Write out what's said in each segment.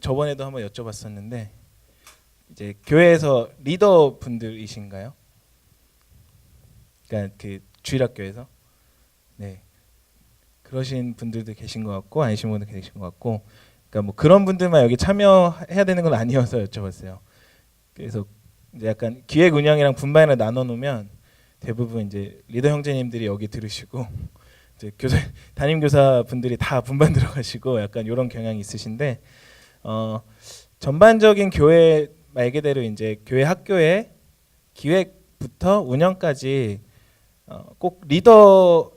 저번에도 한번 여쭤봤었는데 이제 교회에서 리더 분들이신가요? 그러니까 그 주일학교에서 네 그러신 분들도 계신 것 같고 아니신 분도 계신 것 같고 그러니까 뭐 그런 분들만 여기 참여해야 되는 건 아니어서 여쭤봤어요. 그래서 이제 약간 기획 운영이랑 분반을 나눠 놓으면 대부분 이제 리더 형제님들이 여기 들으시고 이제 담임 교사 분들이 다 분반 들어가시고 약간 이런 경향이 있으신데 전반적인 교회 말 그대로 이제 교회 학교의 기획부터 운영까지 꼭 리더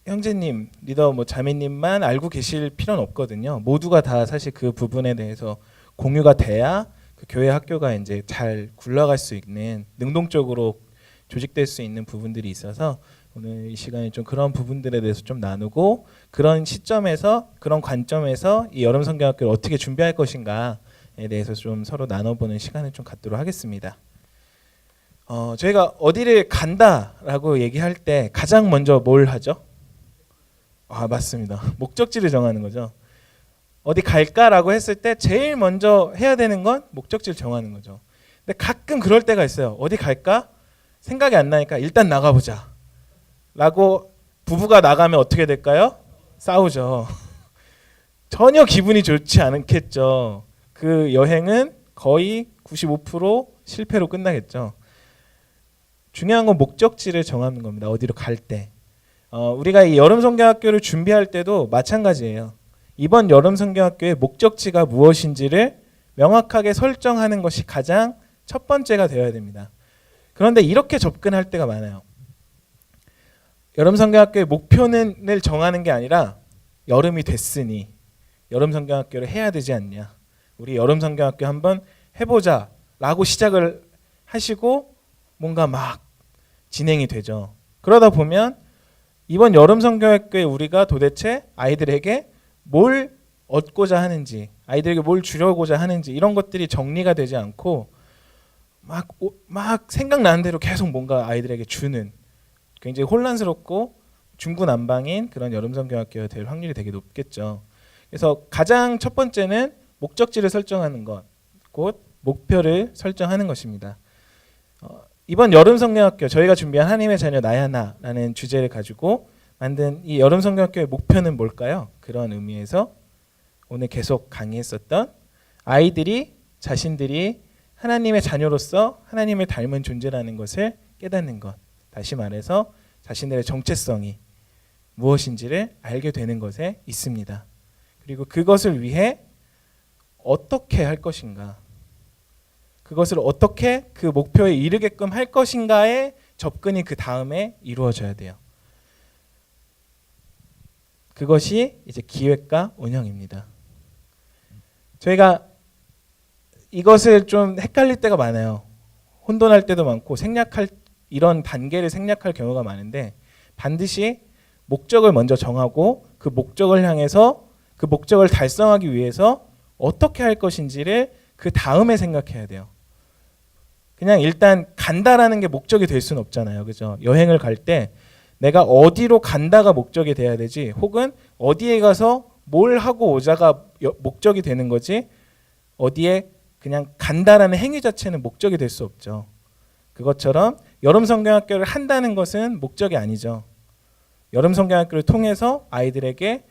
형제님, 리더 뭐 자매님만 알고 계실 필요는 없거든요. 모두가 다 사실 그 부분에 대해서 공유가 돼야 그 교회 학교가 이제 잘 굴러갈 수 있는 능동적으로 조직될 수 있는 부분들이 있어서 오늘 이 시간에 좀 그런 부분들에 대해서 좀 나누고 그런 시점에서 그런 관점에서 이 여름 성경학교를 어떻게 준비할 것인가에 대해서 좀 서로 나눠보는 시간을 좀 갖도록 하겠습니다. 저희가 어디를 간다라고 얘기할 때 가장 먼저 뭘 하죠? 맞습니다. 목적지를 정하는 거죠. 어디 갈까라고 했을 때 제일 먼저 해야 되는 건 목적지를 정하는 거죠. 근데 가끔 그럴 때가 있어요. 어디 갈까? 생각이 안 나니까 일단 나가보자 라고 부부가 나가면 어떻게 될까요? 싸우죠. 전혀 기분이 좋지 않겠죠. 그 여행은 거의 95% 실패로 끝나겠죠. 중요한 건 목적지를 정하는 겁니다. 어디로 갈 때. 우리가 이 여름 성경학교를 준비할 때도 마찬가지예요. 이번 여름 성경학교의 목적지가 무엇인지를 명확하게 설정하는 것이 가장 첫 번째가 되어야 됩니다. 그런데 이렇게 접근할 때가 많아요. 여름 성경학교의 목표를 정하는 게 아니라 여름이 됐으니 여름 성경학교를 해야 되지 않냐. 우리 여름 성경학교 한번 해보자 라고 시작을 하시고 뭔가 막 진행이 되죠. 그러다 보면 이번 여름 성경학교에 우리가 도대체 아이들에게 뭘 얻고자 하는지 아이들에게 뭘 주려고자 하는지 이런 것들이 정리가 되지 않고 막 생각나는 대로 계속 뭔가 아이들에게 주는 굉장히 혼란스럽고 중구난방인 그런 여름 성경학교가 될 확률이 되게 높겠죠. 그래서 가장 첫 번째는 목적지를 설정하는 것, 곧 목표를 설정하는 것입니다. 이번 여름 성경학교 저희가 준비한 하나님의 자녀 나의 하나라는 주제를 가지고 만든 이 여름 성경학교의 목표는 뭘까요? 그런 의미에서 오늘 계속 강의했었던 아이들이 자신들이 하나님의 자녀로서 하나님을 닮은 존재라는 것을 깨닫는 것. 다시 말해서 자신들의 정체성이 무엇인지를 알게 되는 것에 있습니다. 그리고 그것을 위해 어떻게 할 것인가, 그것을 어떻게 그 목표에 이르게끔 할 것인가의 접근이 그 다음에 이루어져야 돼요. 그것이 이제 기획과 운영입니다. 저희가 이것을 좀 헷갈릴 때가 많아요. 혼돈할 때도 많고 이런 단계를 생략할 경우가 많은데 반드시 목적을 먼저 정하고 그 목적을 향해서 그 목적을 달성하기 위해서 어떻게 할 것인지를 그 다음에 생각해야 돼요. 그냥 일단 간다라는 게 목적이 될 수는 없잖아요. 그죠? 여행을 갈 때 내가 어디로 간다가 목적이 돼야 되지 혹은 어디에 가서 뭘 하고 오자가 목적이 되는 거지 어디에 그냥 간다라는 행위 자체는 목적이 될 수 없죠. 그것처럼 여름 성경학교를 한다는 것은 목적이 아니죠. 여름 성경학교를 통해서 아이들에게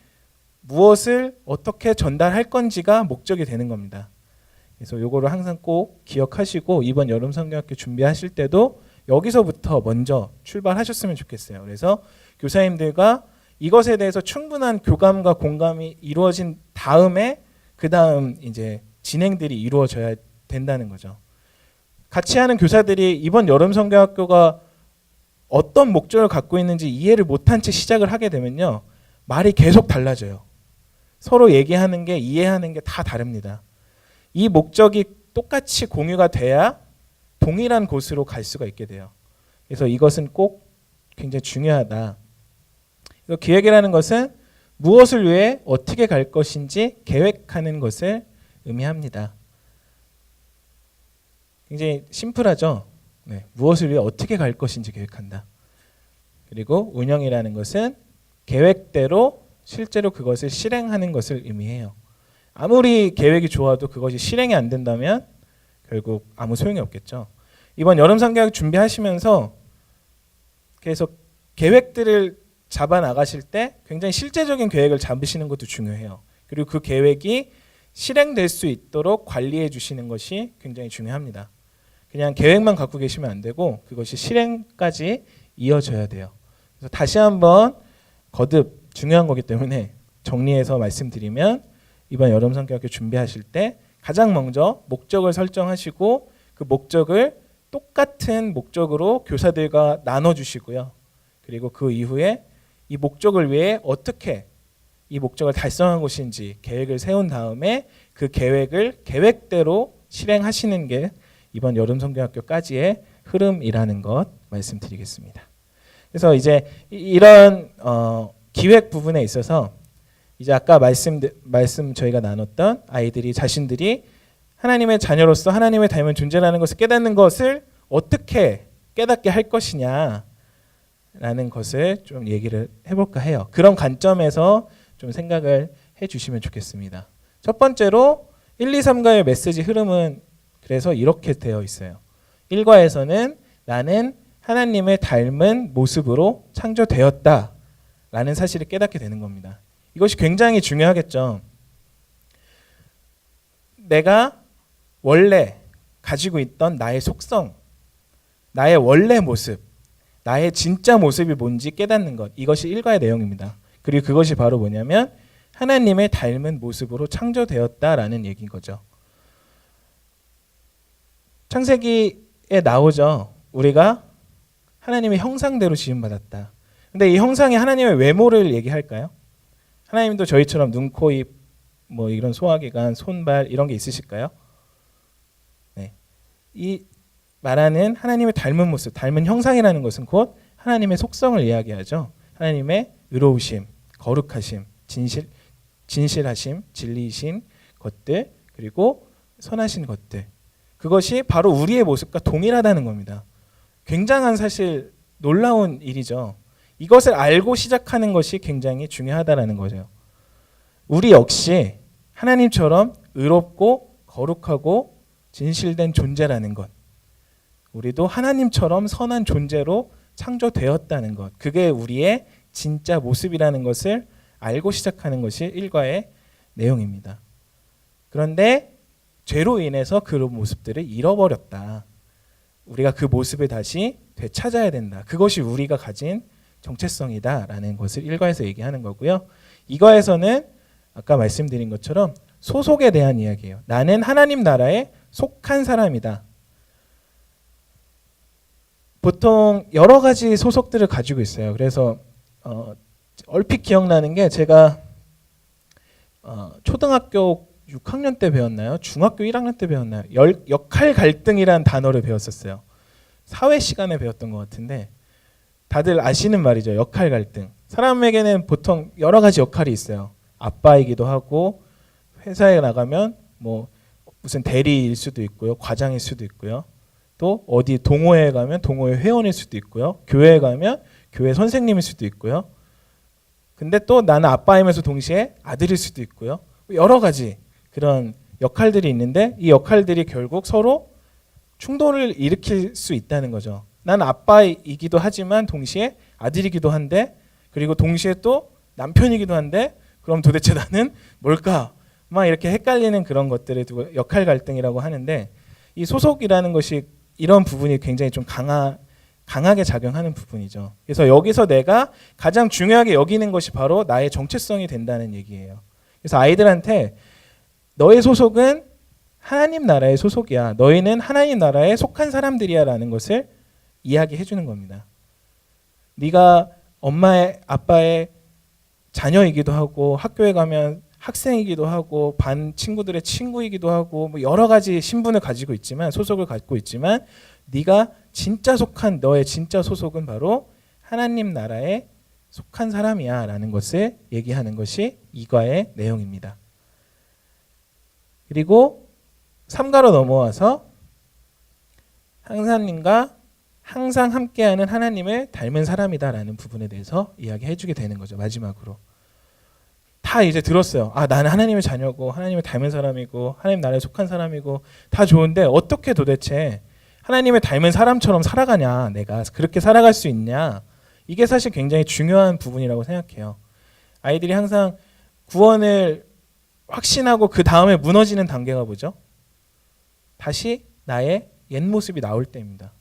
무엇을 어떻게 전달할 건지가 목적이 되는 겁니다. 그래서 요거를 항상 꼭 기억하시고 이번 여름 성경학교 준비하실 때도 여기서부터 먼저 출발하셨으면 좋겠어요. 그래서 교사님들과 이것에 대해서 충분한 교감과 공감이 이루어진 다음에 그 다음 이제 진행들이 이루어져야 된다는 거죠. 같이 하는 교사들이 이번 여름 성경학교가 어떤 목적을 갖고 있는지 이해를 못한 채 시작을 하게 되면요. 말이 계속 달라져요. 서로 얘기하는 게 이해하는 게 다 다릅니다. 이 목적이 똑같이 공유가 돼야 동일한 곳으로 갈 수가 있게 돼요. 그래서 이것은 꼭 굉장히 중요하다. 기획이라는 것은 무엇을 위해 어떻게 갈 것인지 계획하는 것을 의미합니다. 굉장히 심플하죠. 네, 무엇을 위해 어떻게 갈 것인지 계획한다. 그리고 운영이라는 것은 계획대로 실제로 그것을 실행하는 것을 의미해요. 아무리 계획이 좋아도 그것이 실행이 안 된다면 결국 아무 소용이 없겠죠. 이번 여름 성경학 준비하시면서 계속 계획들을 잡아 나가실 때 굉장히 실제적인 계획을 잡으시는 것도 중요해요. 그리고 그 계획이 실행될 수 있도록 관리해 주시는 것이 굉장히 중요합니다. 그냥 계획만 갖고 계시면 안 되고 그것이 실행까지 이어져야 돼요. 그래서 다시 한번 거듭 중요한 거기 때문에 정리해서 말씀드리면 이번 여름 성경학교 준비하실 때 가장 먼저 목적을 설정하시고 그 목적을 똑같은 목적으로 교사들과 나눠주시고요. 그리고 그 이후에 이 목적을 위해 어떻게 이 목적을 달성한 것인지 계획을 세운 다음에 그 계획을 계획대로 실행하시는 게 이번 여름 성경학교까지의 흐름이라는 것 말씀드리겠습니다. 그래서 이제 이런 기획 부분에 있어서 이제 아까 말씀 저희가 나눴던 아이들이 자신들이 하나님의 자녀로서 하나님의 닮은 존재라는 것을 깨닫는 것을 어떻게 깨닫게 할 것이냐라는 것을 좀 얘기를 해볼까 해요. 그런 관점에서 좀 생각을 해주시면 좋겠습니다. 첫 번째로 1, 2, 3과의 메시지 흐름은 그래서 이렇게 되어 있어요. 1과에서는 나는 하나님의 닮은 모습으로 창조되었다라는 사실을 깨닫게 되는 겁니다. 이것이 굉장히 중요하겠죠. 내가 원래 가지고 있던 나의 속성, 나의 원래 모습, 나의 진짜 모습이 뭔지 깨닫는 것, 이것이 1과의 내용입니다. 그리고 그것이 바로 뭐냐면 하나님의 닮은 모습으로 창조되었다라는 얘기인 거죠. 창세기에 나오죠. 우리가 하나님의 형상대로 지음받았다. 근데 이 형상이 하나님의 외모를 얘기할까요? 하나님도 저희처럼 눈, 코, 입, 뭐 이런 소화기관, 손발 이런 게 있으실까요? 네. 이 말하는 하나님의 닮은 모습, 닮은 형상이라는 것은 곧 하나님의 속성을 이야기하죠. 하나님의 의로우심, 거룩하심, 진실하심, 진리이신 것들, 그리고 선하신 것들. 그것이 바로 우리의 모습과 동일하다는 겁니다. 굉장한 사실 놀라운 일이죠. 이것을 알고 시작하는 것이 굉장히 중요하다는 거죠. 우리 역시 하나님처럼 의롭고 거룩하고 진실된 존재라는 것. 우리도 하나님처럼 선한 존재로 창조되었다는 것. 그게 우리의 진짜 모습이라는 것을 알고 시작하는 것이 1과의 내용입니다. 그런데 죄로 인해서 그 모습들을 잃어버렸다. 우리가 그 모습을 다시 되찾아야 된다. 그것이 우리가 가진 정체성이다라는 것을 1과에서 얘기하는 거고요. 2과에서는 아까 말씀드린 것처럼 소속에 대한 이야기예요. 나는 하나님 나라에 속한 사람이다. 보통 여러 가지 소속들을 가지고 있어요. 그래서 얼핏 기억나는 게 제가 초등학교 6학년 때 배웠나요? 중학교 1학년 때 배웠나요? 역할 갈등이라는 단어를 배웠었어요. 사회 시간에 배웠던 것 같은데 다들 아시는 말이죠. 역할 갈등. 사람에게는 보통 여러 가지 역할이 있어요. 아빠이기도 하고 회사에 나가면 뭐 무슨 대리일 수도 있고요. 과장일 수도 있고요. 또 어디 동호회에 가면 동호회 회원일 수도 있고요. 교회에 가면 교회 선생님일 수도 있고요. 근데 또 나는 아빠이면서 동시에 아들일 수도 있고요. 여러 가지 그런 역할들이 있는데 이 역할들이 결국 서로 충돌을 일으킬 수 있다는 거죠. 난 아빠이기도 하지만 동시에 아들이기도 한데 그리고 동시에 또 남편이기도 한데 그럼 도대체 나는 뭘까? 막 이렇게 헷갈리는 그런 것들을 두고 역할 갈등이라고 하는데 이 소속이라는 것이 이런 부분이 굉장히 좀 강하게 작용하는 부분이죠. 그래서 여기서 내가 가장 중요하게 여기는 것이 바로 나의 정체성이 된다는 얘기예요. 그래서 아이들한테 너의 소속은 하나님 나라의 소속이야. 너희는 하나님 나라에 속한 사람들이야 라는 것을 이야기해 주는 겁니다. 네가 엄마의 아빠의 자녀이기도 하고 학교에 가면 학생이기도 하고 반 친구들의 친구이기도 하고 뭐 여러 가지 신분을 가지고 있지만 소속을 갖고 있지만 네가 진짜 속한 너의 진짜 소속은 바로 하나님 나라에 속한 사람이야 라는 것을 얘기하는 것이 2과의 내용입니다. 그리고 3과로 넘어와서 하나님과 항상 함께하는 하나님을 닮은 사람이다라는 부분에 대해서 이야기해 주게 되는 거죠. 마지막으로 다 이제 들었어요. 아, 나는 하나님의 자녀고 하나님을 닮은 사람이고 하나님 나라에 속한 사람이고 다 좋은데 어떻게 도대체 하나님을 닮은 사람처럼 살아가냐, 내가 그렇게 살아갈 수 있냐, 이게 사실 굉장히 중요한 부분이라고 생각해요. 아이들이 항상 구원을 확신하고 그 다음에 무너지는 단계가 뭐죠? 다시 나의 옛 모습이 나올 때입니다.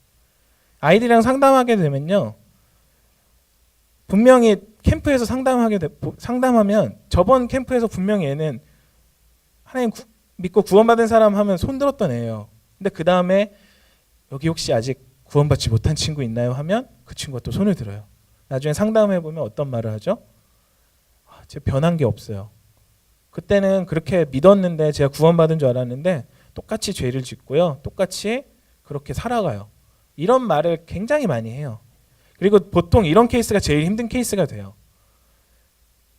아이들이랑 상담하게 되면요, 분명히 캠프에서 상담하면 저번 캠프에서 분명히 얘는 하나님 믿고 구원받은 사람 하면 손 들었던 애예요. 근데 그 다음에 여기 혹시 아직 구원받지 못한 친구 있나요? 하면 그 친구가 또 손을 들어요. 나중에 상담해보면 어떤 말을 하죠? 제가 변한 게 없어요. 그때는 그렇게 믿었는데 제가 구원받은 줄 알았는데 똑같이 죄를 짓고요, 똑같이 그렇게 살아가요. 이런 말을 굉장히 많이 해요. 그리고 보통 이런 케이스가 제일 힘든 케이스가 돼요.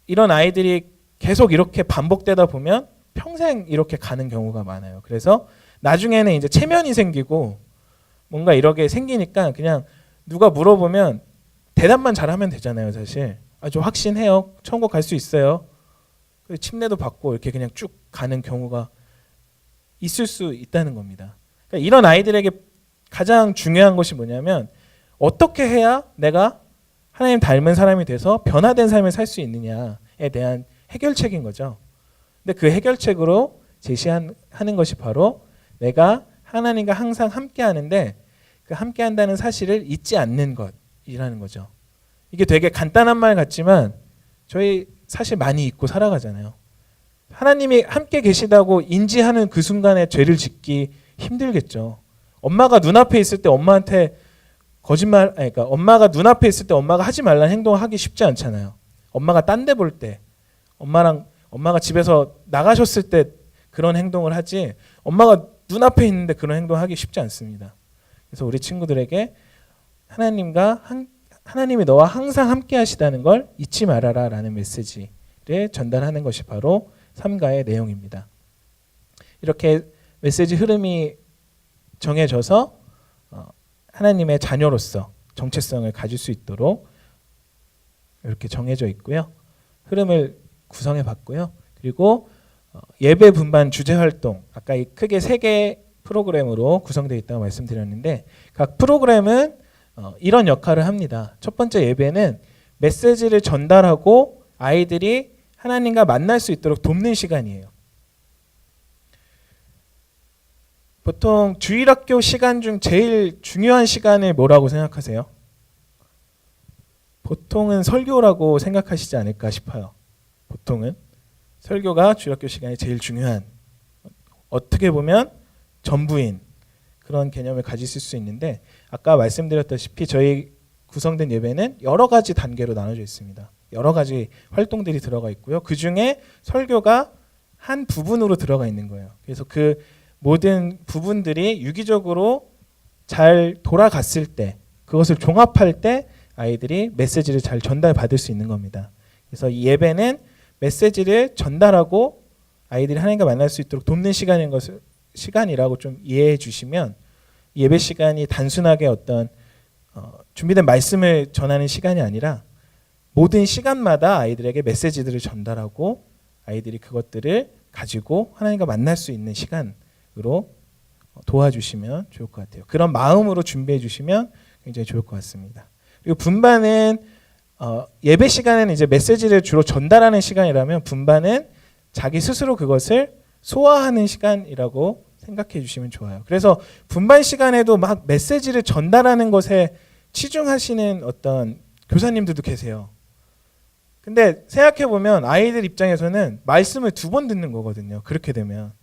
이런 아이들이 계속 이렇게 반복되다 보면 평생 이렇게 가는 경우가 많아요. 그래서 나중에는 이제 체면이 생기고 뭔가 이렇게 생기니까 그냥 누가 물어보면 대답만 잘하면 되잖아요, 사실. 저 확신해요. 천국 갈 수 있어요. 침례도 받고 이렇게 그냥 쭉 가는 경우가 있을 수 있다는 겁니다. 그러니까 이런 아이들에게 가장 중요한 것이 뭐냐면 어떻게 해야 내가 하나님 닮은 사람이 돼서 변화된 삶을 살 수 있느냐에 대한 해결책인 거죠. 근데 그 해결책으로 제시하는 것이 바로 내가 하나님과 항상 함께 하는데 그 함께 한다는 사실을 잊지 않는 것이라는 거죠. 이게 되게 간단한 말 같지만 저희 사실 많이 잊고 살아가잖아요. 하나님이 함께 계시다고 인지하는 그 순간에 죄를 짓기 힘들겠죠. 엄마가 눈앞에 있을 때 엄마한테 그러니까 엄마가 눈앞에 있을 때 엄마가 하지 말라는 행동을 하기 쉽지 않잖아요. 엄마가 딴 데 볼 때, 엄마가 집에서 나가셨을 때 그런 행동을 하지, 엄마가 눈앞에 있는데 그런 행동을 하기 쉽지 않습니다. 그래서 우리 친구들에게 하나님이 너와 항상 함께 하시다는 걸 잊지 말아라 라는 메시지를 전달하는 것이 바로 삼가의 내용입니다. 이렇게 메시지 흐름이 정해져서 하나님의 자녀로서 정체성을 가질 수 있도록 이렇게 정해져 있고요. 흐름을 구성해 봤고요. 그리고 예배 분반 주제 활동, 아까 크게 3개 프로그램으로 구성되어 있다고 말씀드렸는데 각 프로그램은 이런 역할을 합니다. 첫 번째 예배는 메시지를 전달하고 아이들이 하나님과 만날 수 있도록 돕는 시간이에요. 보통 주일학교 시간 중 제일 중요한 시간을 뭐라고 생각하세요? 보통은 설교라고 생각하시지 않을까 싶어요. 보통은 설교가 주일학교 시간이 제일 중요한, 어떻게 보면 전부인 그런 개념을 가지실 수 있는데 아까 말씀드렸다시피 저희 구성된 예배는 여러 가지 단계로 나눠져 있습니다. 여러 가지 활동들이 들어가 있고요. 그 중에 설교가 한 부분으로 들어가 있는 거예요. 그래서 그 모든 부분들이 유기적으로 잘 돌아갔을 때, 그것을 종합할 때 아이들이 메시지를 잘 전달받을 수 있는 겁니다. 그래서 이 예배는 메시지를 전달하고 아이들이 하나님과 만날 수 있도록 돕는 시간이라고 좀 이해해 주시면, 예배 시간이 단순하게 어떤 준비된 말씀을 전하는 시간이 아니라 모든 시간마다 아이들에게 메시지들을 전달하고 아이들이 그것들을 가지고 하나님과 만날 수 있는 시간으로 도와주시면 좋을 것 같아요. 그런 마음으로 준비해 주시면 굉장히 좋을 것 같습니다. 그리고 분반은 예배 시간에는 이제 메시지를 주로 전달하는 시간이라면 분반은 자기 스스로 그것을 소화하는 시간이라고 생각해 주시면 좋아요. 그래서 분반 시간에도 막 메시지를 전달하는 것에 치중하시는 어떤 교사님들도 계세요. 근데 생각해 보면 아이들 입장에서는 말씀을 2번 듣는 거거든요. 그렇게 되면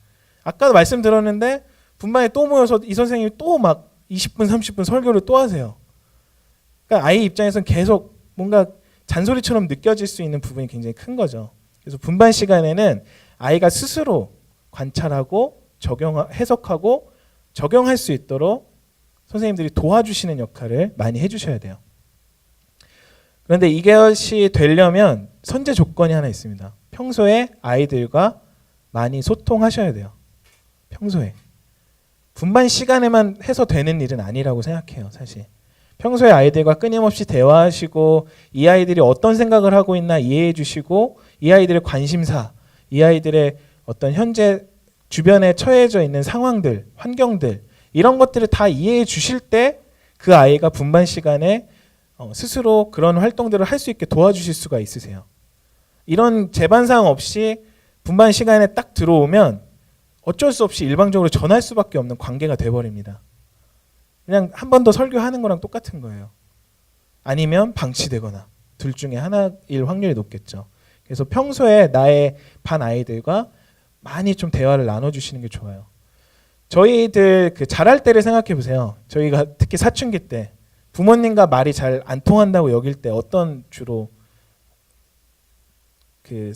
아까도 말씀 들었는데 분반에 또 모여서 이 선생님이 또 막 20분 30분 설교를 또 하세요. 그러니까 아이 입장에서는 계속 뭔가 잔소리처럼 느껴질 수 있는 부분이 굉장히 큰 거죠. 그래서 분반 시간에는 아이가 스스로 관찰하고 해석하고 적용할 수 있도록 선생님들이 도와주시는 역할을 많이 해주셔야 돼요. 그런데 이것이 되려면 선제 조건이 하나 있습니다. 평소에 아이들과 많이 소통하셔야 돼요. 평소에. 분반 시간에만 해서 되는 일은 아니라고 생각해요, 사실. 평소에 아이들과 끊임없이 대화하시고 이 아이들이 어떤 생각을 하고 있나 이해해 주시고 이 아이들의 관심사, 이 아이들의 어떤 현재 주변에 처해져 있는 상황들, 환경들 이런 것들을 다 이해해 주실 때 그 아이가 분반 시간에 스스로 그런 활동들을 할 수 있게 도와주실 수가 있으세요. 이런 제반상 없이 분반 시간에 딱 들어오면 어쩔 수 없이 일방적으로 전할 수밖에 없는 관계가 돼버립니다. 그냥 한 번 더 설교하는 거랑 똑같은 거예요. 아니면 방치되거나 둘 중에 하나일 확률이 높겠죠. 그래서 평소에 나의 반 아이들과 많이 좀 대화를 나눠주시는 게 좋아요. 저희들 그 자랄 때를 생각해 보세요. 저희가 특히 사춘기 때 부모님과 말이 잘 안 통한다고 여길 때 어떤 주로 그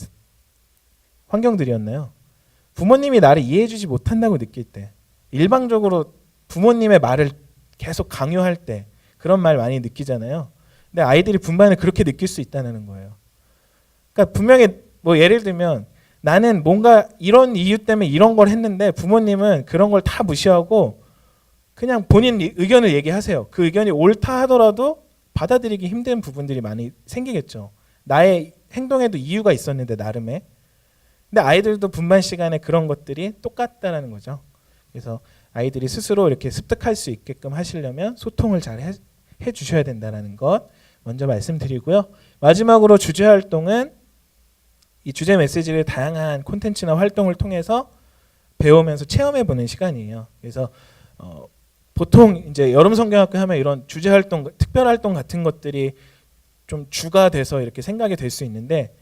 환경들이었나요? 부모님이 나를 이해해주지 못한다고 느낄 때, 일방적으로 부모님의 말을 계속 강요할 때 그런 말 많이 느끼잖아요. 근데 아이들이 분반을 그렇게 느낄 수 있다는 거예요. 그러니까 분명히 뭐 예를 들면 나는 뭔가 이런 이유 때문에 이런 걸 했는데 부모님은 그런 걸 다 무시하고 그냥 본인 의견을 얘기하세요. 그 의견이 옳다 하더라도 받아들이기 힘든 부분들이 많이 생기겠죠. 나의 행동에도 이유가 있었는데 나름의. 근데 아이들도 분반 시간에 그런 것들이 똑같다라는 거죠. 그래서 아이들이 스스로 이렇게 습득할 수 있게끔 하시려면 소통을 잘 해 주셔야 된다는 것 먼저 말씀드리고요. 마지막으로 주제 활동은 이 주제 메시지를 다양한 콘텐츠나 활동을 통해서 배우면서 체험해보는 시간이에요. 그래서 보통 이제 여름 성경학교 하면 이런 주제 활동, 특별 활동 같은 것들이 좀 주가 돼서 이렇게 생각이 될 수 있는데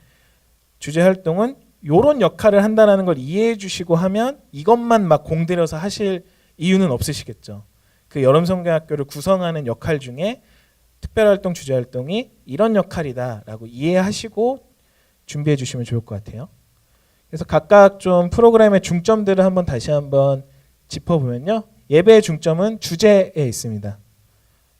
주제 활동은 이런 역할을 한다는 걸 이해해 주시고 하면 이것만 막 공들여서 하실 이유는 없으시겠죠. 그 여름 성경학교를 구성하는 역할 중에 특별활동, 주제활동이 이런 역할이다라고 이해하시고 준비해 주시면 좋을 것 같아요. 그래서 각각 좀 프로그램의 중점들을 한번 다시 한번 짚어보면요. 예배의 중점은 주제에 있습니다.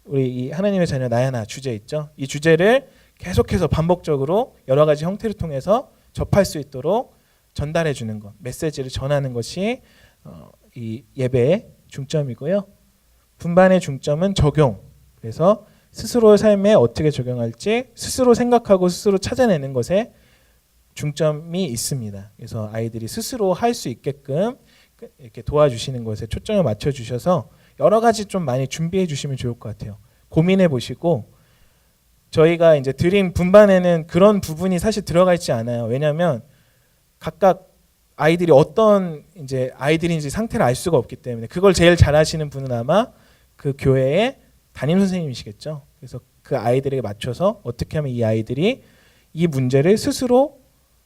우리 이 하나님의 자녀 나야나 주제 있죠. 이 주제를 계속해서 반복적으로 여러 가지 형태를 통해서 접할 수 있도록 전달해 주는 것, 메시지를 전하는 것이 이 예배의 중점이고요. 분반의 중점은 적용. 그래서 스스로의 삶에 어떻게 적용할지 스스로 생각하고 스스로 찾아내는 것에 중점이 있습니다. 그래서 아이들이 스스로 할 수 있게끔 이렇게 도와주시는 것에 초점을 맞춰 주셔서 여러 가지 좀 많이 준비해 주시면 좋을 것 같아요. 고민해 보시고 저희가 이제 드린 분반에는 그런 부분이 사실 들어가 있지 않아요. 왜냐하면 각각 아이들이 어떤 이제 아이들인지 상태를 알 수가 없기 때문에 그걸 제일 잘하시는 분은 아마 그 교회의 담임 선생님이시겠죠. 그래서 그 아이들에게 맞춰서 어떻게 하면 이 아이들이 이 문제를 스스로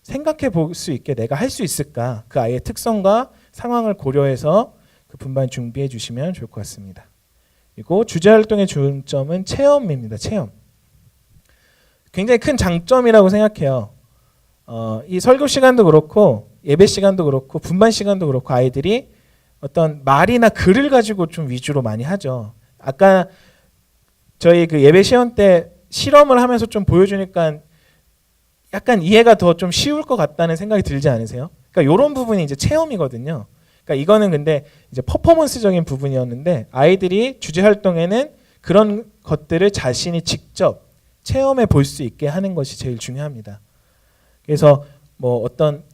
생각해 볼 수 있게 내가 할 수 있을까? 그 아이의 특성과 상황을 고려해서 그 분반 준비해 주시면 좋을 것 같습니다. 그리고 주제 활동의 중점은 체험입니다. 체험. 굉장히 큰 장점이라고 생각해요. 이 설교 시간도 그렇고 예배 시간도 그렇고 분반 시간도 그렇고 아이들이 어떤 말이나 글을 가지고 좀 위주로 많이 하죠. 아까 저희 그 예배 시험 때 실험을 하면서 좀 보여주니까 약간 이해가 더 좀 쉬울 것 같다는 생각이 들지 않으세요? 그러니까 이런 부분이 이제 체험이거든요. 그러니까 이거는 근데 이제 퍼포먼스적인 부분이었는데 아이들이 주제 활동에는 그런 것들을 자신이 직접 체험해 볼 수 있게 하는 것이 제일 중요합니다. 그래서 뭐 어떤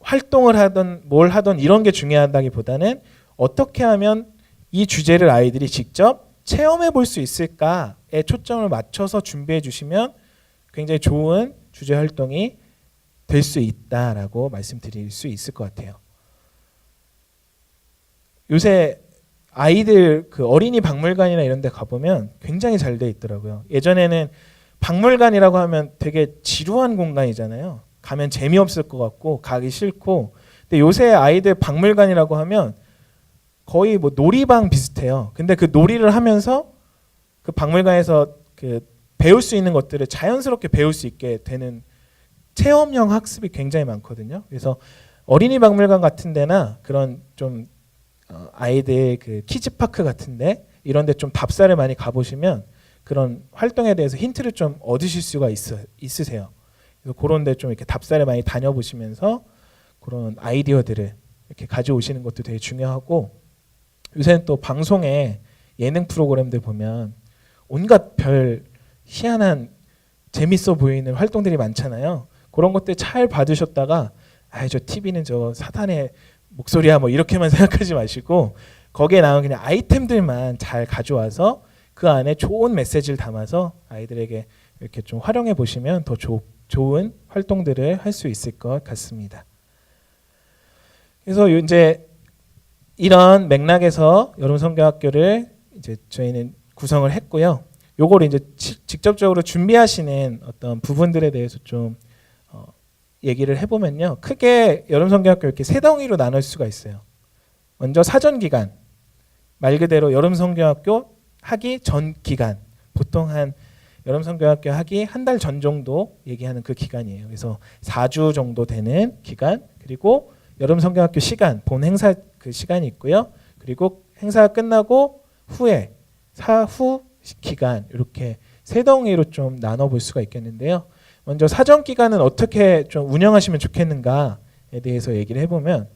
활동을 하든 뭘 하든 이런 게 중요하다기보다는 어떻게 하면 이 주제를 아이들이 직접 체험해 볼 수 있을까에 초점을 맞춰서 준비해 주시면 굉장히 좋은 주제 활동이 될 수 있다라고 말씀드릴 수 있을 것 같아요. 요새 아이들 그 어린이 박물관이나 이런 데 가보면 굉장히 잘 돼 있더라고요. 예전에는 박물관이라고 하면 되게 지루한 공간이잖아요. 가면 재미없을 것 같고 가기 싫고. 근데 요새 아이들 박물관이라고 하면 거의 뭐 놀이방 비슷해요. 근데 그 놀이를 하면서 그 박물관에서 그 배울 수 있는 것들을 자연스럽게 배울 수 있게 되는 체험형 학습이 굉장히 많거든요. 그래서 어린이 박물관 같은 데나 그런 좀 아이들 그 키즈파크 같은데 이런 데 좀 답사를 많이 가보시면 그런 활동에 대해서 힌트를 좀 얻으실 수가 있으세요. 그래서 그런 데 좀 이렇게 답사를 많이 다녀보시면서 그런 아이디어들을 이렇게 가져오시는 것도 되게 중요하고 요새는 또 방송에 예능 프로그램들 보면 온갖 별 희한한 재밌어 보이는 활동들이 많잖아요. 그런 것들 잘 받으셨다가 저 TV는 저 사탄의 목소리야 뭐 이렇게만 생각하지 마시고 거기에 나온 그냥 아이템들만 잘 가져와서 그 안에 좋은 메시지를 담아서 아이들에게 이렇게 좀 활용해 보시면 더 좋은 활동들을 할 수 있을 것 같습니다. 그래서 이제 이런 맥락에서 여름 성경학교를 이제 저희는 구성을 했고요. 요거를 이제 직접적으로 준비하시는 어떤 부분들에 대해서 좀 얘기를 해보면요. 크게 여름 성경학교 이렇게 세 덩이로 나눌 수가 있어요. 먼저 사전 기간, 말 그대로 여름 성경학교 하기 전 기간, 보통 한 여름 성경학교 하기 한 달 전 정도 얘기하는 그 기간이에요. 그래서 4주 정도 되는 기간, 그리고 여름 성경학교 시간, 본 행사 그 시간이 있고요. 그리고 행사가 끝나고 후에 사후 기간, 이렇게 세 덩이로 좀 나눠볼 수가 있겠는데요. 먼저 사전 기간은 어떻게 좀 운영하시면 좋겠는가에 대해서 얘기를 해보면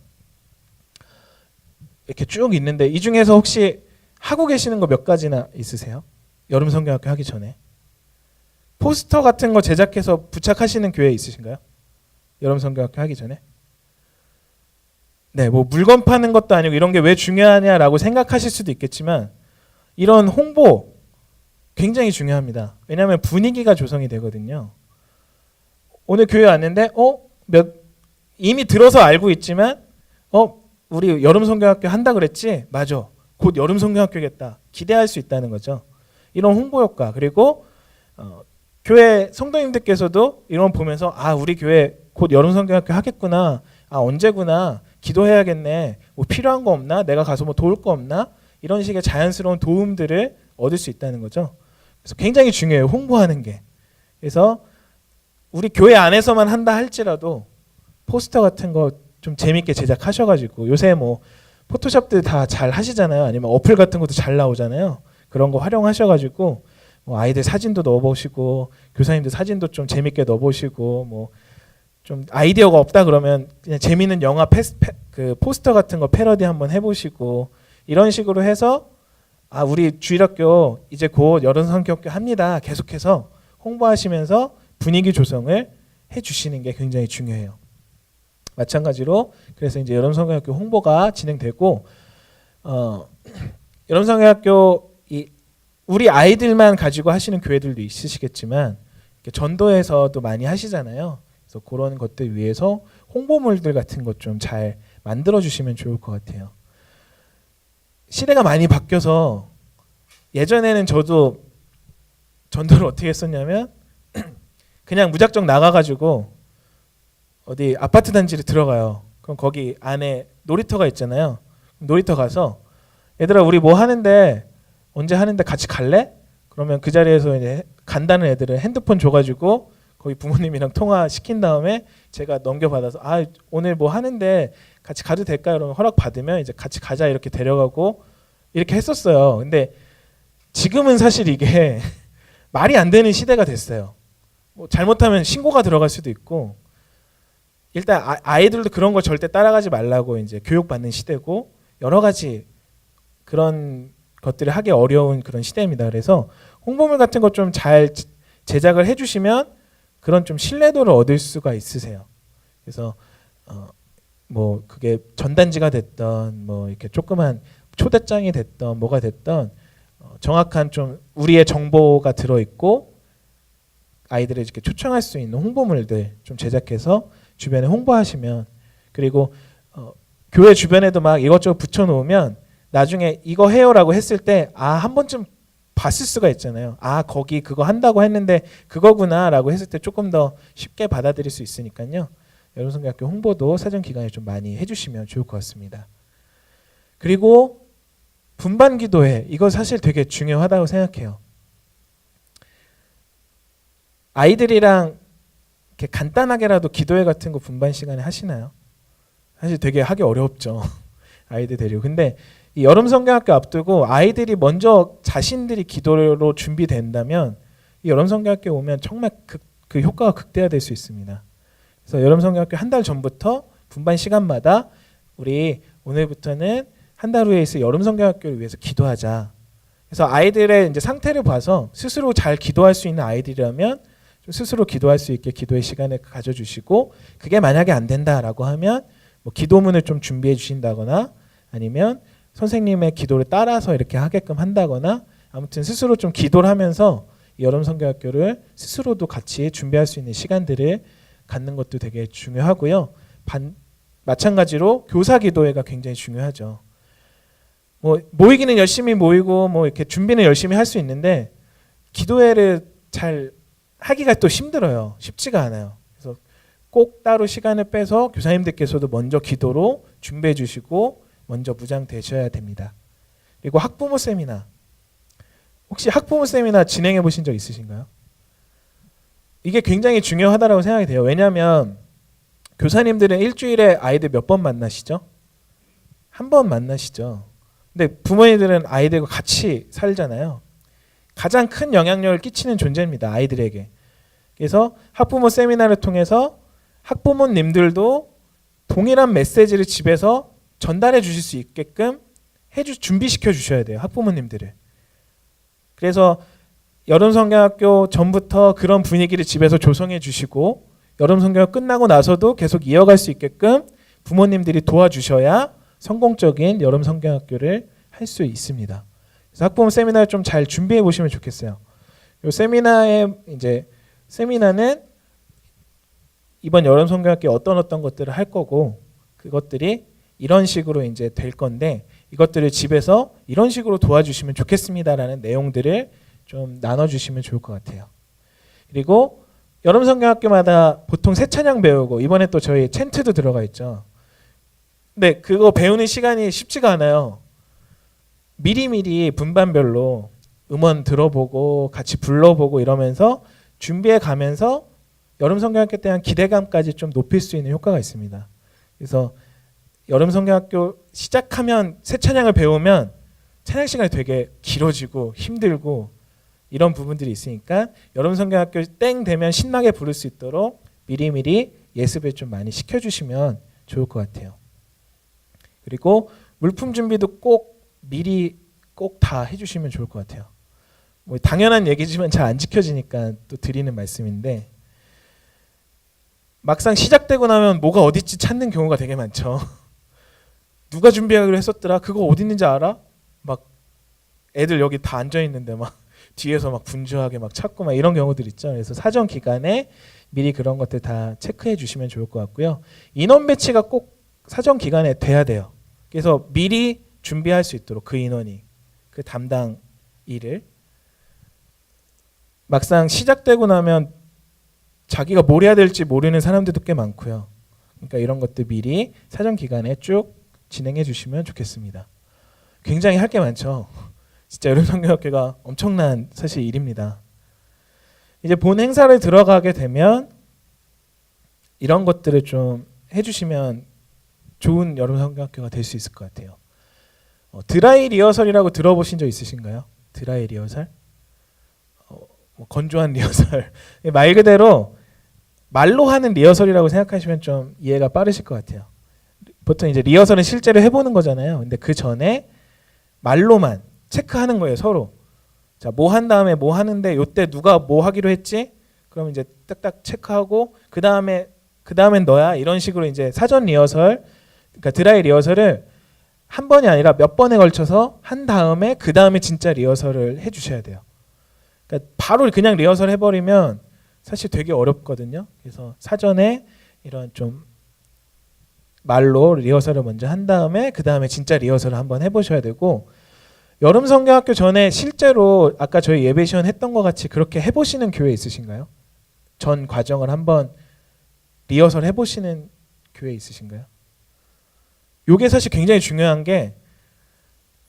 이렇게 쭉 있는데 이 중에서 혹시 하고 계시는 거 몇 가지나 있으세요? 여름 성경학교 하기 전에 포스터 같은 거 제작해서 부착하시는 교회 있으신가요? 여름 성경학교 하기 전에? 네, 뭐 물건 파는 것도 아니고 이런 게 왜 중요하냐라고 생각하실 수도 있겠지만 이런 홍보 굉장히 중요합니다. 왜냐하면 분위기가 조성이 되거든요. 오늘 교회 왔는데 이미 들어서 알고 있지만 우리 여름 성경학교 한다 그랬지? 맞아. 곧 여름 성경학교겠다. 기대할 수 있다는 거죠. 이런 홍보 효과. 그리고 교회 성도님들께서도 이런 거 보면서 우리 교회 곧 여름 성경학교 하겠구나. 언제구나. 기도해야겠네. 뭐 필요한 거 없나? 내가 가서 뭐 도울 거 없나? 이런 식의 자연스러운 도움들을 얻을 수 있다는 거죠. 그래서 굉장히 중요해요. 홍보하는 게. 그래서 우리 교회 안에서만 한다 할지라도 포스터 같은 거 좀 재밌게 제작하셔가지고 요새 뭐 포토샵들 다 잘 하시잖아요. 아니면 어플 같은 것도 잘 나오잖아요. 그런 거 활용하셔가지고 뭐 아이들 사진도 넣어보시고 교사님들 사진도 좀 재밌게 넣어보시고 뭐 좀 아이디어가 없다 그러면 그냥 재밌는 영화 그 포스터 같은 거 패러디 한번 해보시고 이런 식으로 해서 우리 주일학교 이제 곧 여름 성경학교 합니다. 계속해서 홍보하시면서 분위기 조성을 해주시는 게 굉장히 중요해요. 마찬가지로 그래서 이제 여름 성경학교 홍보가 진행되고 여름 성경학교 우리 아이들만 가지고 하시는 교회들도 있으시겠지만 전도에서도 많이 하시잖아요. 그래서 그런 것들 위해서 홍보물들 같은 것 좀 잘 만들어 주시면 좋을 것 같아요. 시대가 많이 바뀌어서 예전에는 저도 전도를 어떻게 했었냐면 그냥 무작정 나가가지고 어디 아파트 단지를 들어가요. 그럼 거기 안에 놀이터가 있잖아요. 놀이터 가서 얘들아 우리 뭐 하는데 언제 하는데 같이 갈래? 그러면 그 자리에서 이제 간다는 애들은 핸드폰 줘가지고 거기 부모님이랑 통화시킨 다음에 제가 넘겨받아서 오늘 뭐 하는데 같이 가도 될까요? 그러면 허락 받으면 이제 같이 가자 이렇게 데려가고 이렇게 했었어요. 근데 지금은 사실 이게 말이 안 되는 시대가 됐어요. 뭐 잘못하면 신고가 들어갈 수도 있고 일단 아이들도 그런 걸 절대 따라가지 말라고 이제 교육받는 시대고 여러 가지 그런 것들을 하기 어려운 그런 시대입니다. 그래서 홍보물 같은 것 좀 잘 제작을 해주시면 그런 좀 신뢰도를 얻을 수가 있으세요. 그래서 뭐 그게 전단지가 됐던 뭐 이렇게 조그만 초대장이 됐던 뭐가 됐던 정확한 좀 우리의 정보가 들어있고 아이들을 이렇게 초청할 수 있는 홍보물들 좀 제작해서 주변에 홍보하시면 그리고 교회 주변에도 막 이것저것 붙여놓으면 나중에 이거 해요라고 했을 때 한 번쯤 봤을 수가 있잖아요. 거기 그거 한다고 했는데 그거구나라고 했을 때 조금 더 쉽게 받아들일 수 있으니까요. 여름 성경학교 홍보도 사전 기간에 좀 많이 해주시면 좋을 것 같습니다. 그리고 분반 기도회 이거 사실 되게 중요하다고 생각해요. 아이들이랑 이렇게 간단하게라도 기도회 같은 거 분반 시간에 하시나요? 사실 되게 하기 어렵죠. 아이들 데리고. 근데 이 여름 성경학교 앞두고 아이들이 먼저 자신들이 기도로 준비된다면 이 여름 성경학교 오면 정말 그 효과가 극대화될 수 있습니다. 그래서 여름 성경학교 한 달 전부터 분반 시간마다 우리 오늘부터는 한 달 후에 있을 여름 성경학교를 위해서 기도하자. 그래서 아이들의 이제 상태를 봐서 스스로 잘 기도할 수 있는 아이들이라면 좀 스스로 기도할 수 있게 기도의 시간을 가져주시고, 그게 만약에 안 된다라고 하면 뭐 기도문을 좀 준비해 주신다거나 아니면 선생님의 기도를 따라서 이렇게 하게끔 한다거나, 아무튼 스스로 좀 기도를 하면서 여름 성경학교를 스스로도 같이 준비할 수 있는 시간들을 갖는 것도 되게 중요하고요. 마찬가지로 교사 기도회가 굉장히 중요하죠. 뭐 모이기는 열심히 모이고 뭐 이렇게 준비는 열심히 할 수 있는데 기도회를 잘 하기가 또 힘들어요. 쉽지가 않아요. 그래서 꼭 따로 시간을 빼서 교사님들께서도 먼저 기도로 준비해 주시고 먼저 무장되셔야 됩니다. 그리고 학부모 세미나, 혹시 학부모 세미나 진행해 보신 적 있으신가요? 이게 굉장히 중요하다고 생각이 돼요. 왜냐하면 교사님들은 일주일에 아이들 몇 번 만나시죠? 한 번 만나시죠. 근데 부모님들은 아이들과 같이 살잖아요. 가장 큰 영향력을 끼치는 존재입니다. 아이들에게. 그래서 학부모 세미나를 통해서 학부모님들도 동일한 메시지를 집에서 전달해 주실 수 있게끔 준비시켜 주셔야 돼요. 학부모님들을. 그래서 여름성경학교 전부터 그런 분위기를 집에서 조성해 주시고 여름성경학교 끝나고 나서도 계속 이어갈 수 있게끔 부모님들이 도와주셔야 성공적인 여름성경학교를 할 수 있습니다. 그래서 학부모 세미나를 좀 잘 준비해 보시면 좋겠어요. 이 세미나는 이번 여름성경학교에 어떤 것들을 할 거고 그것들이 이런 식으로 이제 될 건데 이것들을 집에서 이런 식으로 도와주시면 좋겠습니다라는 내용들을 좀 나눠주시면 좋을 것 같아요. 그리고 여름성경학교마다 보통 새 찬양 배우고 이번에 또 저희 챈트도 들어가 있죠. 근데 그거 배우는 시간이 쉽지가 않아요. 미리미리 분반별로 음원 들어보고 같이 불러보고 이러면서 준비해 가면서 여름성경학교 때 대한 기대감까지 좀 높일 수 있는 효과가 있습니다. 그래서 여름성경학교 시작하면 새 찬양을 배우면 찬양 시간이 되게 길어지고 힘들고 이런 부분들이 있으니까 여름성경학교 땡 되면 신나게 부를 수 있도록 미리미리 예습을 좀 많이 시켜주시면 좋을 것 같아요. 그리고 물품 준비도 꼭 미리 꼭 다 해주시면 좋을 것 같아요. 뭐 당연한 얘기지만 잘 안 지켜지니까 또 드리는 말씀인데 막상 시작되고 나면 뭐가 어딨지 찾는 경우가 되게 많죠. 누가 준비하기로 했었더라? 그거 어디 있는지 알아? 막 애들 여기 다 앉아 있는데 막 뒤에서 막 분주하게 막 찾고 막 이런 경우들 있죠. 그래서 사전 기간에 미리 그런 것들 다 체크해 주시면 좋을 것 같고요. 인원 배치가 꼭 사전 기간에 돼야 돼요. 그래서 미리 준비할 수 있도록 그 인원이 그 담당 일을 막상 시작되고 나면 자기가 뭘 해야 될지 모르는 사람들도 꽤 많고요. 그러니까 이런 것들 미리 사전 기간에 쭉 진행해 주시면 좋겠습니다. 굉장히 할 게 많죠. 진짜 여름성경학교가 엄청난 사실 일입니다. 이제 본 행사를 들어가게 되면 이런 것들을 좀 해주시면 좋은 여름성경학교가 될 수 있을 것 같아요. 드라이 리허설이라고 들어보신 적 있으신가요? 드라이 리허설? 뭐 건조한 리허설. 말 그대로 말로 하는 리허설이라고 생각하시면 좀 이해가 빠르실 것 같아요. 보통 이제 리허설은 실제로 해보는 거잖아요. 근데 그 전에 말로만 체크하는 거예요, 서로. 자, 뭐 한 다음에 뭐 하는데 요때 누가 뭐 하기로 했지? 그럼 이제 딱딱 체크하고 그다음엔 너야. 이런 식으로 이제 사전 리허설, 그러니까 드라이 리허설을 한 번이 아니라 몇 번에 걸쳐서 한 다음에 그다음에 진짜 리허설을 해 주셔야 돼요. 그러니까 바로 그냥 리허설 해 버리면 사실 되게 어렵거든요. 그래서 사전에 이런 좀 말로 리허설을 먼저 한 다음에 그다음에 진짜 리허설을 한번 해 보셔야 되고 여름성경학교 전에 실제로 아까 저희 예배 시간 했던 것 같이 그렇게 해보시는 교회 있으신가요? 전 과정을 한번 리허설 해보시는 교회 있으신가요? 이게 사실 굉장히 중요한 게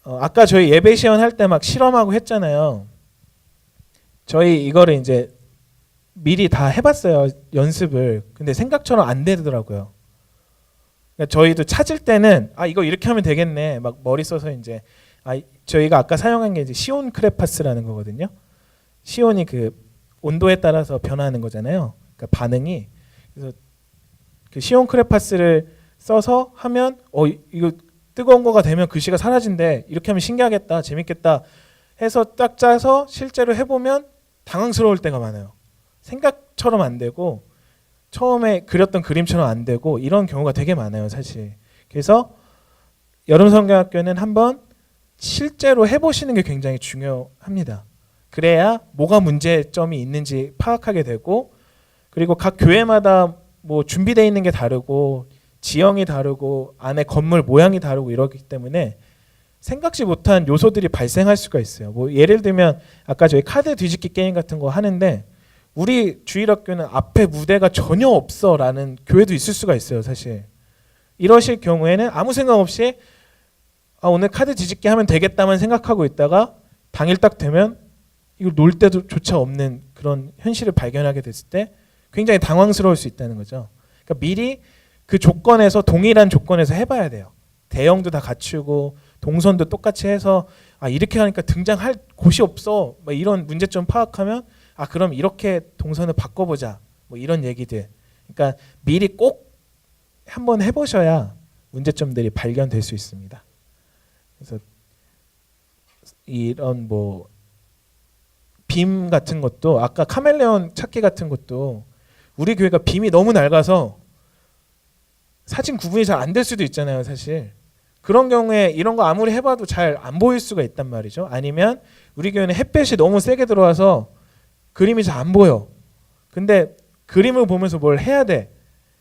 아까 저희 예배 시간 할 때 막 실험하고 했잖아요. 저희 이거를 이제 미리 다 해봤어요. 연습을. 근데 생각처럼 안 되더라고요. 그러니까 저희도 찾을 때는 이거 이렇게 하면 되겠네. 막 머리 써서 이제 저희가 아까 사용한 게 이제 시온 크레파스라는 거거든요. 시온이 그 온도에 따라서 변하는 거잖아요. 그러니까 반응이. 그래서 그 시온 크레파스를 써서 하면 이거 뜨거운 거가 되면 글씨가 사라진대. 이렇게 하면 신기하겠다. 재밌겠다. 해서 딱 짜서 실제로 해보면 당황스러울 때가 많아요. 생각처럼 안 되고 처음에 그렸던 그림처럼 안 되고 이런 경우가 되게 많아요, 사실. 그래서 여름성경학교는 한번 실제로 해보시는 게 굉장히 중요합니다. 그래야 뭐가 문제점이 있는지 파악하게 되고, 그리고 각 교회마다 뭐 준비되어 있는 게 다르고 지형이 다르고 안에 건물 모양이 다르고 이러기 때문에 생각지 못한 요소들이 발생할 수가 있어요. 뭐 예를 들면 아까 저희 카드 뒤집기 게임 같은 거 하는데 우리 주일학교는 앞에 무대가 전혀 없어라는 교회도 있을 수가 있어요, 사실. 이러실 경우에는 아무 생각 없이 오늘 카드 뒤집기 하면 되겠다만 생각하고 있다가 당일 딱 되면 이걸 놀 때도 조차 없는 그런 현실을 발견하게 됐을 때 굉장히 당황스러울 수 있다는 거죠. 그러니까 미리 그 조건에서 동일한 조건에서 해봐야 돼요. 대형도 다 갖추고 동선도 똑같이 해서 이렇게 하니까 등장할 곳이 없어, 뭐 이런 문제점 파악하면 그럼 이렇게 동선을 바꿔보자, 뭐 이런 얘기들. 그러니까 미리 꼭 한번 해보셔야 문제점들이 발견될 수 있습니다. 그래서 이런 뭐 빔 같은 것도 아까 카멜레온 찾기 같은 것도 우리 교회가 빔이 너무 낡아서 사진 구분이 잘 안 될 수도 있잖아요, 사실. 그런 경우에 이런 거 아무리 해봐도 잘 안 보일 수가 있단 말이죠. 아니면 우리 교회는 햇볕이 너무 세게 들어와서 그림이 잘 안 보여. 근데 그림을 보면서 뭘 해야 돼.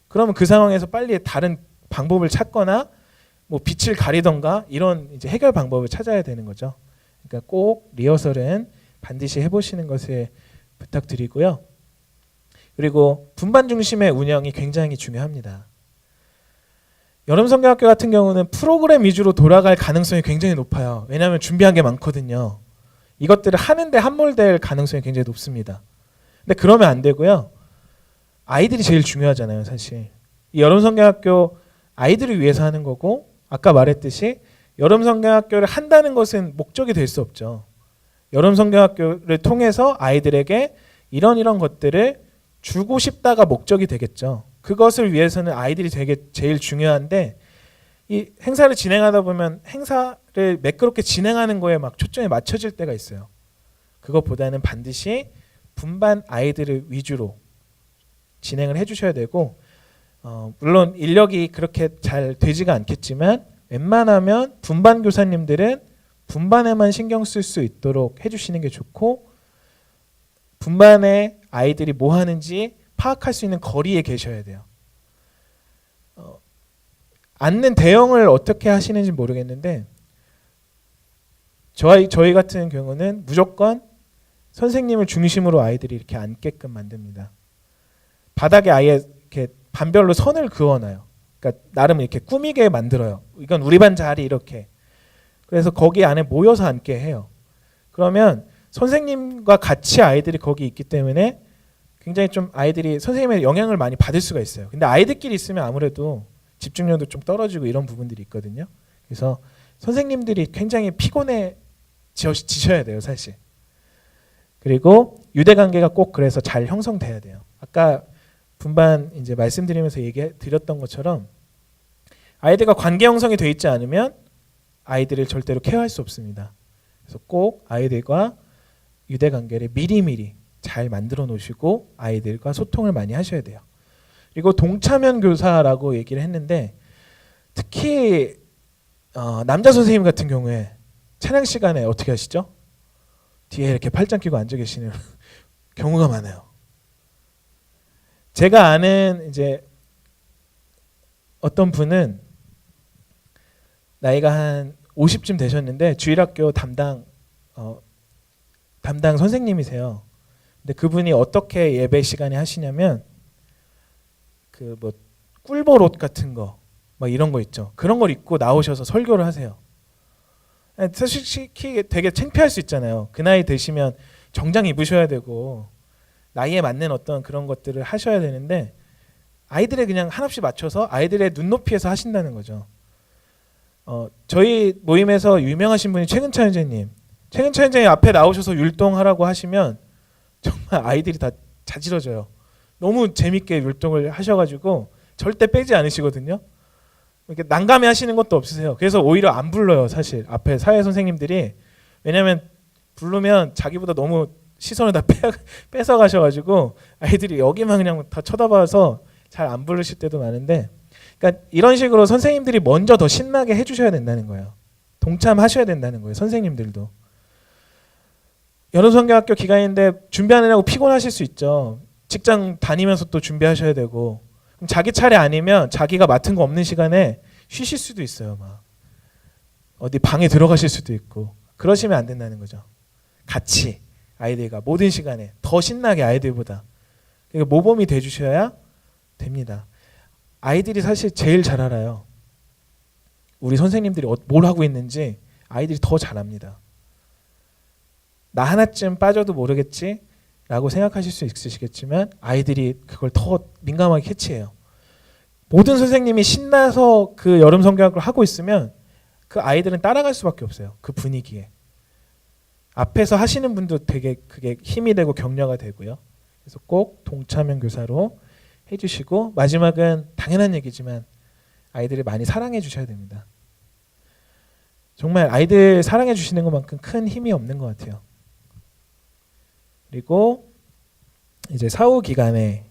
그러면 그 상황에서 빨리 다른 방법을 찾거나 뭐 빛을 가리던가 이런 이제 해결 방법을 찾아야 되는 거죠. 그러니까 꼭 리허설은 반드시 해보시는 것을 부탁드리고요. 그리고 분반 중심의 운영이 굉장히 중요합니다. 여름성경학교 같은 경우는 프로그램 위주로 돌아갈 가능성이 굉장히 높아요. 왜냐하면 준비한 게 많거든요. 이것들을 하는데 함몰될 가능성이 굉장히 높습니다. 근데 그러면 안 되고요. 아이들이 제일 중요하잖아요, 사실. 이 여름성경학교 아이들을 위해서 하는 거고, 아까 말했듯이 여름성경학교를 한다는 것은 목적이 될 수 없죠. 여름성경학교를 통해서 아이들에게 이런 것들을 주고 싶다가 목적이 되겠죠. 그것을 위해서는 아이들이 되게 제일 중요한데, 이 행사를 진행하다 보면 행사를 매끄럽게 진행하는 거에 막 초점이 맞춰질 때가 있어요. 그것보다는 반드시 분반 아이들을 위주로 진행을 해주셔야 되고, 물론 인력이 그렇게 잘 되지가 않겠지만 웬만하면 분반 교사님들은 분반에만 신경 쓸 수 있도록 해주시는 게 좋고, 분반에 아이들이 뭐 하는지 파악할 수 있는 거리에 계셔야 돼요. 앉는 대형을 어떻게 하시는지 모르겠는데 저희 같은 경우는 무조건 선생님을 중심으로 아이들이 이렇게 앉게끔 만듭니다. 바닥에 아예 이렇게 반별로 선을 그어놔요. 그러니까 나름 이렇게 꾸미게 만들어요. 이건 우리 반 자리 이렇게. 그래서 거기 안에 모여서 앉게 해요. 그러면 선생님과 같이 아이들이 거기 있기 때문에 굉장히 좀 아이들이 선생님의 영향을 많이 받을 수가 있어요. 근데 아이들끼리 있으면 아무래도 집중력도 좀 떨어지고 이런 부분들이 있거든요. 그래서 선생님들이 굉장히 피곤해지셔야 돼요, 사실. 그리고 유대관계가 꼭 그래서 잘 형성돼야 돼요. 아까 분반 이제 말씀드리면서 얘기 드렸던 것처럼 아이들과 관계 형성이 돼 있지 않으면 아이들을 절대로 케어할 수 없습니다. 그래서 꼭 아이들과 유대관계를 미리미리 잘 만들어 놓으시고 아이들과 소통을 많이 하셔야 돼요. 그리고 동차면 교사라고 얘기를 했는데 특히 남자 선생님 같은 경우에 찬양 시간에 어떻게 하시죠? 뒤에 이렇게 팔짱 끼고 앉아 계시는 경우가 많아요. 제가 아는 이제 어떤 분은 나이가 한 50쯤 되셨는데 주일학교 담당 선생님이세요. 근데 그분이 어떻게 예배 시간에 하시냐면 그 뭐 꿀벌 옷 같은 거 막 이런 거 있죠. 그런 걸 입고 나오셔서 설교를 하세요. 솔직히 되게 창피할 수 있잖아요. 그 나이 되시면 정장 입으셔야 되고 나이에 맞는 어떤 그런 것들을 하셔야 되는데 아이들의 그냥 한없이 맞춰서 아이들의 눈높이에서 하신다는 거죠. 저희 모임에서 유명하신 분이 최근찬 선생님. 최근찬 선생님 앞에 나오셔서 율동하라고 하시면 정말 아이들이 다 자지러져요. 너무 재밌게 율동을 하셔가지고 절대 빼지 않으시거든요. 이렇게 난감해 하시는 것도 없으세요. 그래서 오히려 안 불러요, 사실. 앞에 사회 선생님들이. 왜냐하면 부르면 자기보다 너무 시선을 다 뺏어 가셔가지고 아이들이 여기만 그냥 다 쳐다봐서 잘 안 부르실 때도 많은데, 그러니까 이런 식으로 선생님들이 먼저 더 신나게 해주셔야 된다는 거예요. 동참하셔야 된다는 거예요. 선생님들도. 여름성경학교 기간인데 준비하느라고 피곤하실 수 있죠. 직장 다니면서 또 준비하셔야 되고, 그럼 자기 차례 아니면 자기가 맡은 거 없는 시간에 쉬실 수도 있어요. 막 어디 방에 들어가실 수도 있고. 그러시면 안 된다는 거죠. 같이 아이들과 모든 시간에 더 신나게 아이들보다. 그러니까 모범이 돼주셔야 됩니다. 아이들이 사실 제일 잘 알아요. 우리 선생님들이 뭘 하고 있는지 아이들이 더 잘 압니다. 나 하나쯤 빠져도 모르겠지? 라고 생각하실 수 있으시겠지만 아이들이 그걸 더 민감하게 캐치해요. 모든 선생님이 신나서 그 여름 성경학을 하고 있으면 그 아이들은 따라갈 수밖에 없어요. 그 분위기에. 앞에서 하시는 분도 되게 그게 힘이 되고 격려가 되고요. 그래서 꼭 동참형 교사로 해주시고, 마지막은 당연한 얘기지만 아이들을 많이 사랑해 주셔야 됩니다. 정말 아이들 사랑해 주시는 것만큼 큰 힘이 없는 것 같아요. 그리고 이제 사후 기간에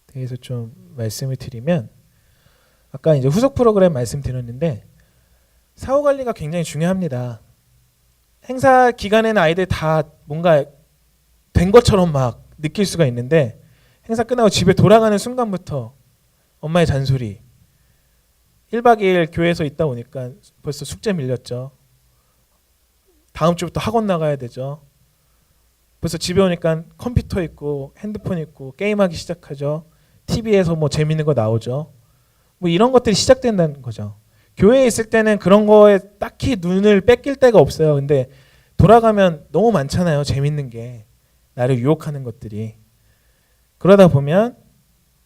대해서 좀 말씀을 드리면, 아까 이제 후속 프로그램 말씀드렸는데 사후 관리가 굉장히 중요합니다. 행사 기간에는 아이들 다 뭔가 된 것처럼 막 느낄 수가 있는데, 행사 끝나고 집에 돌아가는 순간부터 엄마의 잔소리, 1박 2일 교회에서 있다 오니까 벌써 숙제 밀렸죠. 다음 주부터 학원 나가야 되죠. 벌써 집에 오니까 컴퓨터 있고 핸드폰 있고 게임하기 시작하죠. TV에서 뭐 재밌는 거 나오죠. 뭐 이런 것들이 시작된다는 거죠. 교회에 있을 때는 그런 거에 딱히 눈을 뺏길 데가 없어요. 근데 돌아가면 너무 많잖아요. 재밌는 게. 나를 유혹하는 것들이. 그러다 보면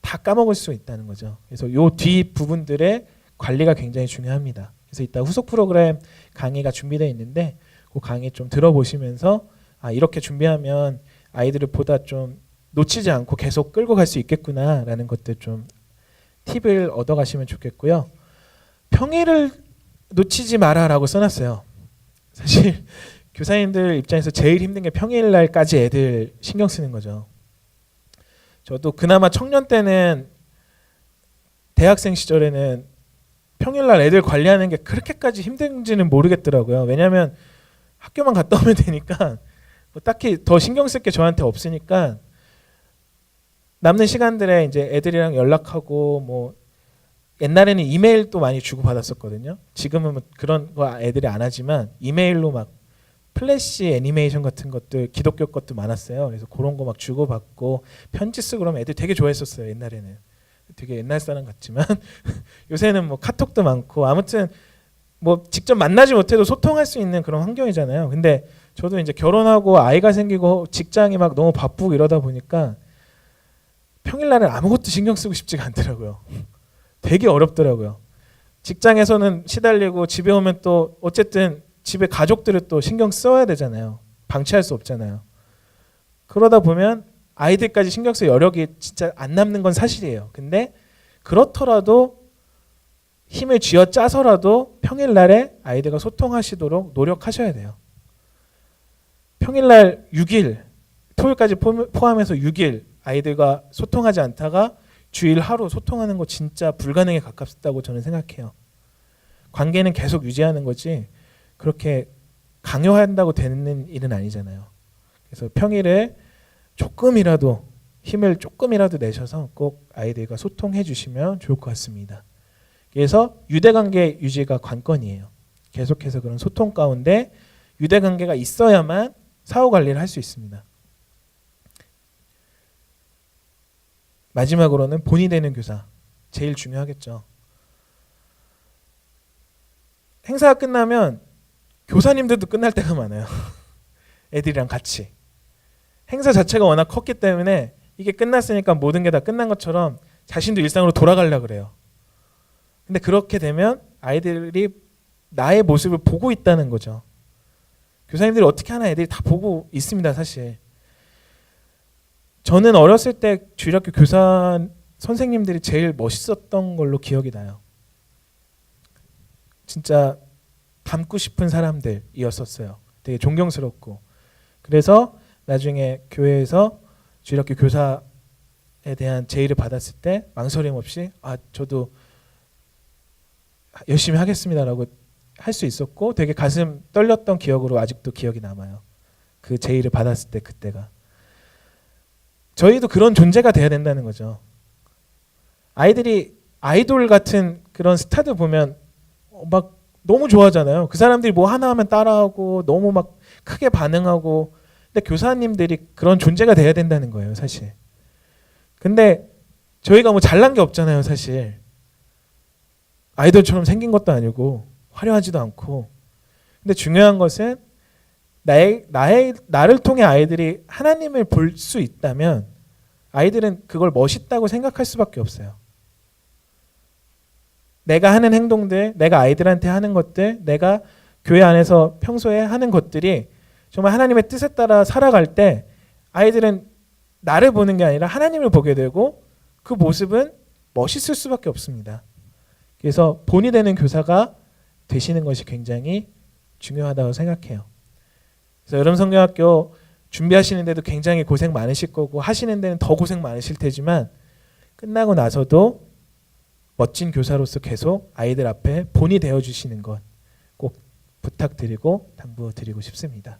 다 까먹을 수 있다는 거죠. 그래서 요 뒤 부분들의 관리가 굉장히 중요합니다. 그래서 이따 후속 프로그램 강의가 준비되어 있는데 그 강의 좀 들어보시면서 이렇게 준비하면 아이들을 보다 좀 놓치지 않고 계속 끌고 갈 수 있겠구나라는 것들 좀 팁을 얻어가시면 좋겠고요. 평일을 놓치지 마라라고 써놨어요. 사실 교사님들 입장에서 제일 힘든 게 평일날까지 애들 신경 쓰는 거죠. 저도 그나마 청년 때는, 대학생 시절에는 평일날 애들 관리하는 게 그렇게까지 힘든지는 모르겠더라고요. 왜냐하면 학교만 갔다 오면 되니까 뭐 딱히 더 신경 쓸 게 저한테 없으니까 남는 시간들에 이제 애들이랑 연락하고, 뭐 옛날에는 이메일도 많이 주고 받았었거든요. 지금은 뭐 그런 거 애들이 안 하지만 이메일로 막 플래시 애니메이션 같은 것들, 기독교 것도 많았어요. 그래서 그런 거 막 주고 받고 편지 쓰고 그러면 애들 되게 좋아했었어요. 옛날에는 되게 옛날 사람 같지만 요새는 뭐 카톡도 많고, 아무튼 뭐 직접 만나지 못해도 소통할 수 있는 그런 환경이잖아요. 근데 저도 이제 결혼하고 아이가 생기고 직장이 막 너무 바쁘고 이러다 보니까 평일날은 아무것도 신경 쓰고 싶지가 않더라고요. 되게 어렵더라고요. 직장에서는 시달리고 집에 오면 또 어쨌든 집에 가족들을 또 신경 써야 되잖아요. 방치할 수 없잖아요. 그러다 보면 아이들까지 신경 쓸 여력이 진짜 안 남는 건 사실이에요. 근데 그렇더라도 힘을 쥐어짜서라도 평일날에 아이들과 소통하시도록 노력하셔야 돼요. 평일날 6일, 토요일까지 포함해서 6일 아이들과 소통하지 않다가 주일 하루 소통하는 거 진짜 불가능에 가깝다고 저는 생각해요. 관계는 계속 유지하는 거지 그렇게 강요한다고 되는 일은 아니잖아요. 그래서 평일에 조금이라도 힘을 조금이라도 내셔서 꼭 아이들과 소통해 주시면 좋을 것 같습니다. 그래서 유대관계 유지가 관건이에요. 계속해서 그런 소통 가운데 유대관계가 있어야만 사후관리를 할 수 있습니다. 마지막으로는 본이 되는 교사, 제일 중요하겠죠. 행사가 끝나면 교사님들도 끝날 때가 많아요. 애들이랑 같이. 행사 자체가 워낙 컸기 때문에 이게 끝났으니까 모든 게 다 끝난 것처럼 자신도 일상으로 돌아가려고 그래요. 근데 그렇게 되면 아이들이 나의 모습을 보고 있다는 거죠. 교사님들이 어떻게 하나 애들이 다 보고 있습니다, 사실. 저는 어렸을 때 주일학교 교사 선생님들이 제일 멋있었던 걸로 기억이 나요. 진짜 닮고 싶은 사람들이었었어요. 되게 존경스럽고. 그래서 나중에 교회에서 주일학교 교사에 대한 제의를 받았을 때 망설임 없이 저도 열심히 하겠습니다라고 할 수 있었고 되게 가슴 떨렸던 기억으로 아직도 기억이 남아요. 그 제의를 받았을 때 그때가. 저희도 그런 존재가 돼야 된다는 거죠. 아이들이 아이돌 같은 그런 스타들 보면 막 너무 좋아하잖아요. 그 사람들이 뭐 하나 하면 따라하고 너무 막 크게 반응하고. 근데 교사님들이 그런 존재가 돼야 된다는 거예요, 사실. 근데 저희가 뭐 잘난 게 없잖아요, 사실. 아이돌처럼 생긴 것도 아니고 화려하지도 않고. 근데 중요한 것은 나를 통해 아이들이 하나님을 볼 수 있다면 아이들은 그걸 멋있다고 생각할 수밖에 없어요. 내가 하는 행동들, 내가 아이들한테 하는 것들, 내가 교회 안에서 평소에 하는 것들이 정말 하나님의 뜻에 따라 살아갈 때 아이들은 나를 보는 게 아니라 하나님을 보게 되고 그 모습은 멋있을 수밖에 없습니다. 그래서 본이 되는 교사가 되시는 것이 굉장히 중요하다고 생각해요. 그래서 여름 성경학교 준비하시는데도 굉장히 고생 많으실 거고 하시는 데는 더 고생 많으실 테지만 끝나고 나서도 멋진 교사로서 계속 아이들 앞에 본이 되어 주시는 것 꼭 부탁드리고 당부드리고 싶습니다.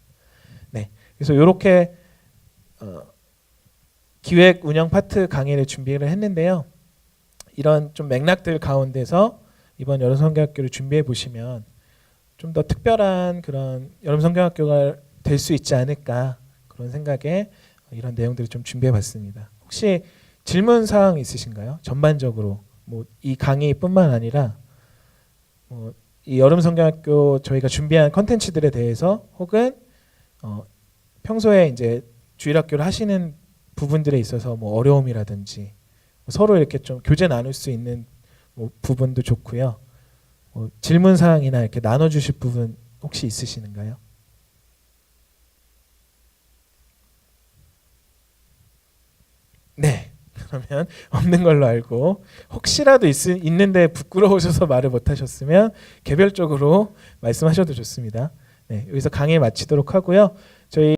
네, 그래서 이렇게 기획 운영 파트 강의를 준비를 했는데요. 이런 좀 맥락들 가운데서 이번 여름 성경학교를 준비해 보시면 좀 더 특별한 그런 여름 성경학교가 될 수 있지 않을까 그런 생각에 이런 내용들을 좀 준비해 봤습니다. 혹시 질문 사항 있으신가요? 전반적으로 뭐 이 강의뿐만 아니라 이 여름 성경학교 저희가 준비한 컨텐츠들에 대해서 혹은 평소에 이제 주일학교를 하시는 부분들에 있어서 뭐 어려움이라든지 서로 이렇게 좀 교제 나눌 수 있는 뭐 부분도 좋고요. 질문 사항이나 이렇게 나눠주실 부분 혹시 있으시는가요? 네. 그러면 없는 걸로 알고 혹시라도 있는데 부끄러우셔서 말을 못하셨으면 개별적으로 말씀하셔도 좋습니다. 네, 여기서 강의 마치도록 하고요. 저희